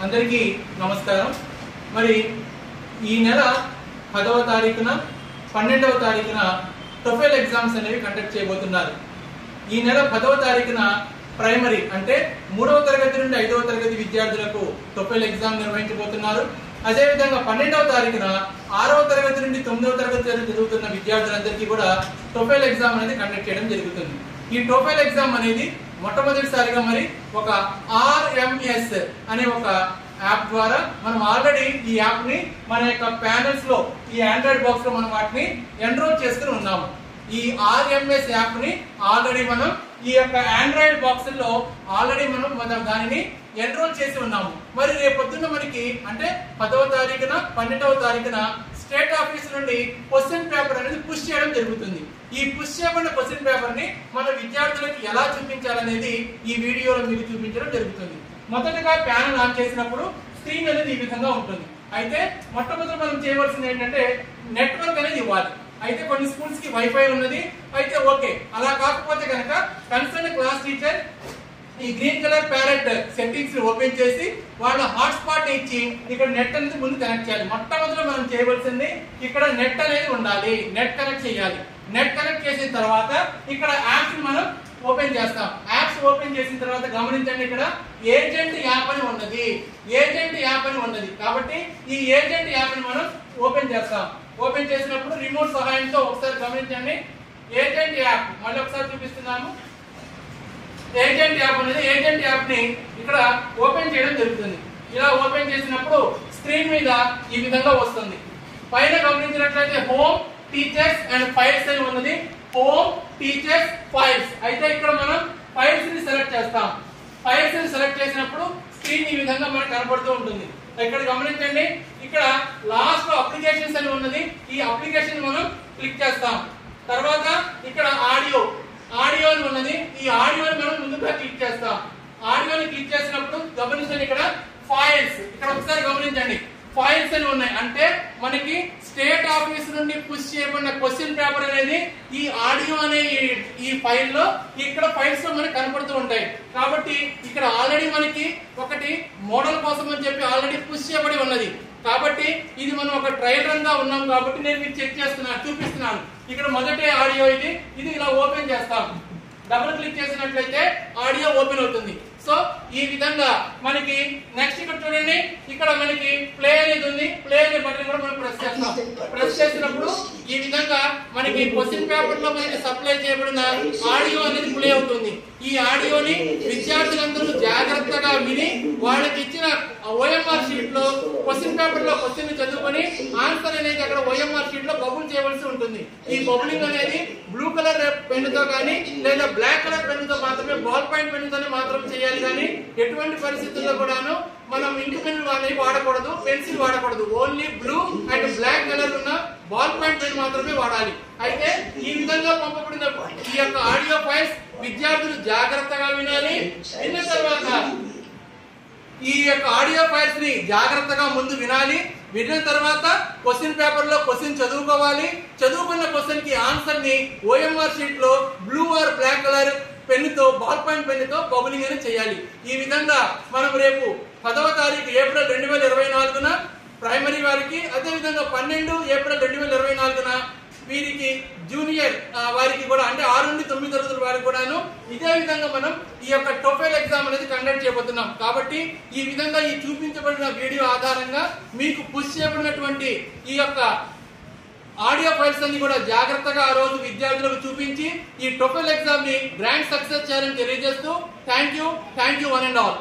అందరికీ నమస్కారం. మరి ఈ నెల 10వ తారీఖున 12వ తారీఖున టోఫెల్ ఎగ్జామ్స్ అనేవి కండక్ట్ చేయబోతున్నారు. ఈ నెల 10వ తారీఖున ప్రైమరీ అంటే 3వ తరగతి నుండి 5వ తరగతి విద్యార్థులకు టోఫెల్ ఎగ్జామ్ నిర్వహించబోతున్నారు. అదేవిధంగా 12వ తారీఖున 6వ తరగతి నుండి 9వ తరగతి చదువుతున్న విద్యార్థులందరికీ కూడా టోఫెల్ ఎగ్జామ్ అనేది కండక్ట్ చేయడం జరుగుతుంది. ఈ టోఫెల్ ఎగ్జామ్ అనేది మొట్టమొదటిసారిగా మరి ఒక RMS అనే ఒక యాప్ ద్వారా మనం ఆల్రెడీ ఈ యాప్ ని మన యొక్క ప్యానెల్స్ లో ఈ ఆండ్రాయిడ్ బాక్స్ లో మనం వాటిని ఎన్రోల్ చేసుకుని ఉన్నాము. ఈ RMS యాప్ ని ఆల్రెడీ మనం ఈ యొక్క ఆండ్రాయిడ్ బాక్స్ లో ఆల్రెడీ మనం దానిని ఎన్రోల్ చేసి ఉన్నాము. మరి రేపు పొద్దున్న మనకి అంటే 10వ తారీఖున 12వ తారీఖున స్టేట్ ఆఫీస్ నుండి క్వశ్చన్ పేపర్ అనేది పుష్ చేయడం జరుగుతుంది. ఈ పుష్ చేయబడిన క్వశ్చన్ పేపర్ ని మన విద్యార్థులకు ఎలా చూపించాలనేది ఈ వీడియోలో మీకు చూపించడం జరుగుతుంది. మొదటగా ప్యానెల్ ఆన్ చేసినప్పుడు స్క్రీన్ అనేది ఈ విధంగా ఉంటుంది. అయితే మొట్టమొదటి మనం చేయవలసింది ఏంటంటే నెట్వర్క్ అనేది ఇవ్వాలి. అయితే కొన్ని స్కూల్స్ కి వైఫై ఉన్నది, అయితే ఓకే. అలా కాకపోతే కనుక కన్సర్న్ క్లాస్ టీచర్ ఈ green colour parrot settings open చేసి వాళ్ళ హాట్స్పాట్ ఇచ్చి ఇక్కడ నెట్ అనేది ముందు కనెక్ట్ చేయాలి. మొట్టమొదటి మనం చేయవలసింది ఇక్కడ నెట్ అనేది ఉండాలి, నెట్ కనెక్ట్ చేయాలి. నెట్ కనెక్ట్ చేసిన తర్వాత ఇక్కడ యాప్స్ మనం ఓపెన్ చేస్తాం. యాప్స్ ఓపెన్ చేసిన తర్వాత గమనించండి, ఇక్కడ ఏజెంట్ యాప్ అని ఉన్నది, ఏజెంట్ యాప్ అని ఉన్నది. కాబట్టి ఈ ఏజెంట్ యాప్ ని మనం ఓపెన్ చేస్తాం. ఓపెన్ చేసినప్పుడు రిమోట్ సహాయంతో ఒకసారి గమనించండి, ఏజెంట్ యాప్ మళ్ళీ ఒకసారి చూపిస్తున్నాము. ఏజెంట్ యాప్ అనేది ఏజెంట్ యాప్ ని ఇక్కడ ఓపెన్ చేయడం జరుగుతుంది. ఇలా ఓపెన్ చేసినప్పుడు స్క్రీన్ మీద ఈ విధంగా వస్తుంది. పైన గమనించినట్లయితే హోమ్ టీచర్స్ అండ్ ఫైల్స్ అని ఉన్నది. Home teachers files. అయితే ఇక్కడ మనం ఫైల్స్ ని సెలెక్ట్ చేస్తాం. ఫైల్స్ ని సెలెక్ట్ చేసినప్పుడు స్క్రీన్ ఈ విధంగా మనకు కనబడుతూ ఉంటుంది. ఇక్కడ గమనించండి, ఇక్కడ లాస్ట్ లో అప్లికేషన్స్ అని ఉన్నది. ఈ అప్లికేషన్ మనం క్లిక్ చేస్తాం. తర్వాత ఇక్కడ ఆడియో అని ఉన్నది. ఈ ఆడియోని మనం ముందుగా క్లిక్ చేస్తాం. ఆడియోని క్లిక్ చేసినప్పుడు గమనించండి, ఇక్కడ ఫైల్స్, ఇక్కడ ఒకసారి గమనించండి, ఫైల్స్ అని ఉన్నాయి. అంటే మనకి స్టేట్ ఆఫీస్ నుండి పుష్ చేయబడిన క్వశ్చన్ పేపర్ అనేది ఈ ఆడియో అనే ఈ ఫైల్లో ఇక్కడ ఫైల్స్ లో మనకి కనపడుతూ ఉంటాయి. కాబట్టి ఇక్కడ ఆల్రెడీ మనకి ఒకటి మోడల్ కోసం అని చెప్పి ఆల్రెడీ పుష్ చేయబడి ఉన్నది. కాబట్టి ఇది మనం ఒక ట్రయల్ రన్ గా ఉన్నాం కాబట్టి నేను మీకు చెక్ చేస్తున్నాను, చూపిస్తున్నాను. ఇక్కడ మొదటి ఆడియో ఇది ఇలా ఓపెన్ చేస్తాం. డబుల్ క్లిక్ చేసినట్లయితే ఆడియో ఓపెన్ అవుతుంది. సో ఈ విధంగా మనకి నెక్స్ట్ ఇక్కడ చూడండి, ఇక్కడ మనకి ప్లే అనేది ఉంది. ప్లే అనే బటన్ కూడా మనం ప్రెస్ చేస్తాం. ప్రెస్ చేసినప్పుడు ఈ విధంగా మనకి క్వశ్చన్ పేపర్ లో మనకి సప్లై చేయబడిన ఆడియో అనేది ప్లే అవుతుంది. ఈ ఆడియోని విద్యార్థులందరూ జాగ్రత్తగా విని వాళ్ళకి ఇచ్చిన OMR షీట్ లో క్వశ్చన్ పేపర్ లో క్వశ్చన్ ని చదువుకొని ఆన్సర్ అనేది అక్కడ OMR షీట్ లో బబుల్ చేయవలసి ఉంటుంది. ఈ బబులింగ్ అనేది బ్లూ కలర్ పెన్ తో కానీ లేదా బ్లాక్ కలర్ పెన్ తో మాత్రమే, బాల్ పాయింట్ పెన్ తోనే మాత్రం చేయాలి. కానీ ఎటువంటి పరిస్థితుల్లో కూడాను మనం ఇంకు పెన్ అనేది వాడకూడదు, పెన్సిల్ వాడకూడదు. Only blue and black colour ఉన్న బాల్ పాయింట్ పెన్ మాత్రమే వాడాలి. అయితే ఈ విధంగా పంపబడిన ఈ యొక్క ఆడియో ఫైల్స్ విద్యార్థులు జాగ్రత్తగా వినాలి. విన్న తర్వాత ఈ యొక్క ఆడియో ఫైల్స్ ని జాగ్రత్తగా ముందు వినాలి. విన్న తర్వాత క్వశ్చన్ పేపర్ లో క్వశ్చన్ చదువుకోవాలి. చదువుకున్న క్వశ్చన్ కి ఆన్సర్ ని OMR షీట్ లో బ్లూ ఆర్ బ్లాక్ కలర్ పెన్నుతో, బాల్ పాయింట్ పెన్నుతో బబులింగ్ అనేది చేయాలి. ఈ విధంగా మనం రేపు 10వ తారీఖు ఏప్రిల్ 2024న ప్రైమరీ వారికి, అదేవిధంగా 12 ఏప్రిల్ 2024న వీరికి జూనియర్ వారికి కూడా అంటే 6 నుండి 9 తరగతుల వారికి కూడాను ఇదే విధంగా మనం ఈ యొక్క టోఫెల్ ఎగ్జామ్ అనేది కండక్ట్ చేయబోతున్నాం. కాబట్టి ఈ విధంగా ఈ చూపించబడిన వీడియో ఆధారంగా మీకు పుష్ చేయబడినటువంటి ఈ యొక్క ఆడియో ఫైల్స్ అన్ని కూడా జాగ్రత్తగా ఆ రోజు విద్యార్థులకు చూపించి ఈ టోఫెల్ ఎగ్జామ్ ని గ్రాండ్ సక్సెస్ చేయాలని తెలియజేస్తూ thank you one and all.